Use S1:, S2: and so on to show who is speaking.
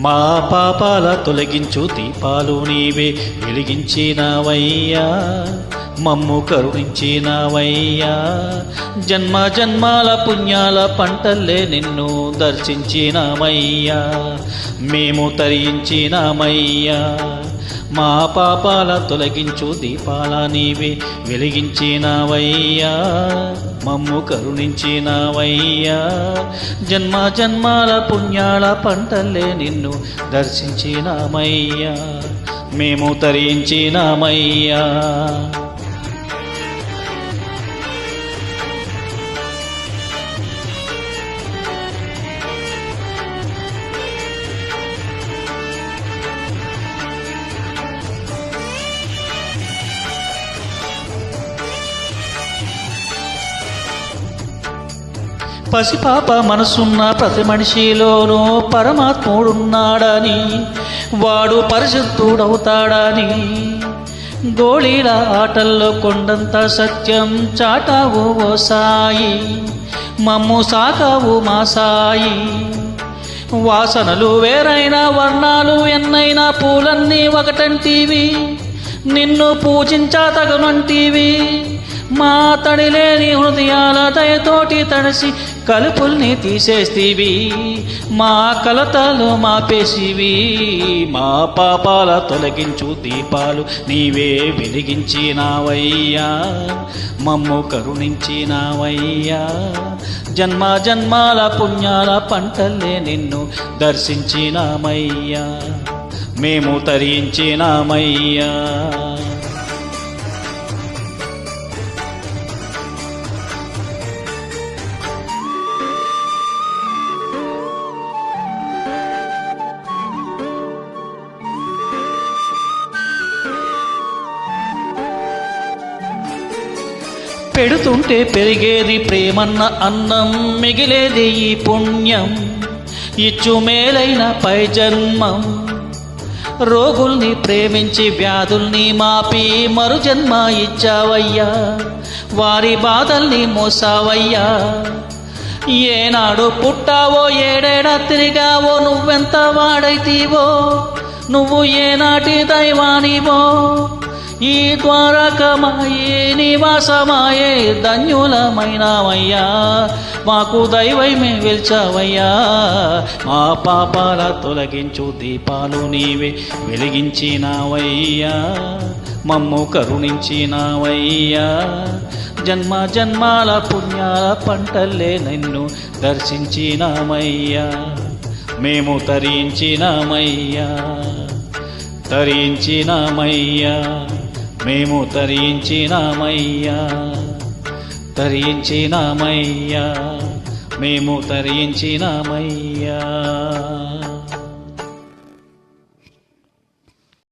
S1: మా పాపాల తొలగించు దీపాలు నీవే వెలిగించినవయ్యా, మమ్ము కరుణించినవయ్యా. జన్మ జన్మాల పుణ్యాల పంటల్లే నిన్ను దర్శించినమయ్యా, మేము తరించినమయ్యా. మా పాపాల తొలగించు దీపాల నీవే వెలిగించినవయ్యా, మమ్ము కరుణించినవయ్యా. జన్మ జన్మాల పుణ్యాల పంటల్లే నిన్ను దర్శించినమయ్యా, మేము తరించినమయ్యా. పసిపాప మనసున్న ప్రతి మనిషిలోనూ పరమాత్ముడున్నాడని, వాడు పరిశుద్ధుడవుతాడని, గోళీల ఆటల్లో కొండంత సత్యం చాటావు ఓ సాయి, మమ్ము సాకావు మా సాయి. వాసనలు వేరైన వర్ణాలు ఎన్నైనా పూలన్నీ ఒకటంటివి, నిన్ను పూజించతగనంటివి. మా తడిలేని హృదయాల దయతోటి తడిసి కలుపుల్ని తీసేస్తీవి, మా కలతలు మాపేసివి. మా పాపాల తొలగించు దీపాలు నీవే వెలిగించినవయ్యా, మమ్ము కరుణించినవయ్యా. జన్మ జన్మాల పుణ్యాల పంటల్లే నిన్ను దర్శించినమయ్యా, మేము తరించినమయ్యా. పెడుతుంటే పెరిగేది ప్రేమన్న అన్నం, మిగిలేది ఈ పుణ్యం ఇచ్చు మేలైన పై జన్మం. రోగుల్ని ప్రేమించి వ్యాధుల్ని మాపి మరు జన్మ ఇచ్చావయ్యా, వారి బాధల్ని మోసావయ్యా. ఏనాడు పుట్టావో ఏడేడా తిరిగావో, నువ్వెంత వాడైతీవో, నువ్వు ఏనాటి దైవానివో. ఈ ద్వారకమాయే నివాసమాయే ధన్యులమైనవయ్యా, మాకు దైవమే వెల్చావయ్యా. మా పాపాల తొలగించు దీపాలు నీవే వెలిగించినవయ్యా, మమ్ము కరుణించినవయ్యా. జన్మ జన్మాల పుణ్యాల పంటల్లే నిన్ను దర్శించినమయ్యా, మేము తరించినమయ్యా, తరించినమయ్యా. మేము తరించినమయ్యా, తరించినమయ్యా. మేము తరించినమయ్యా.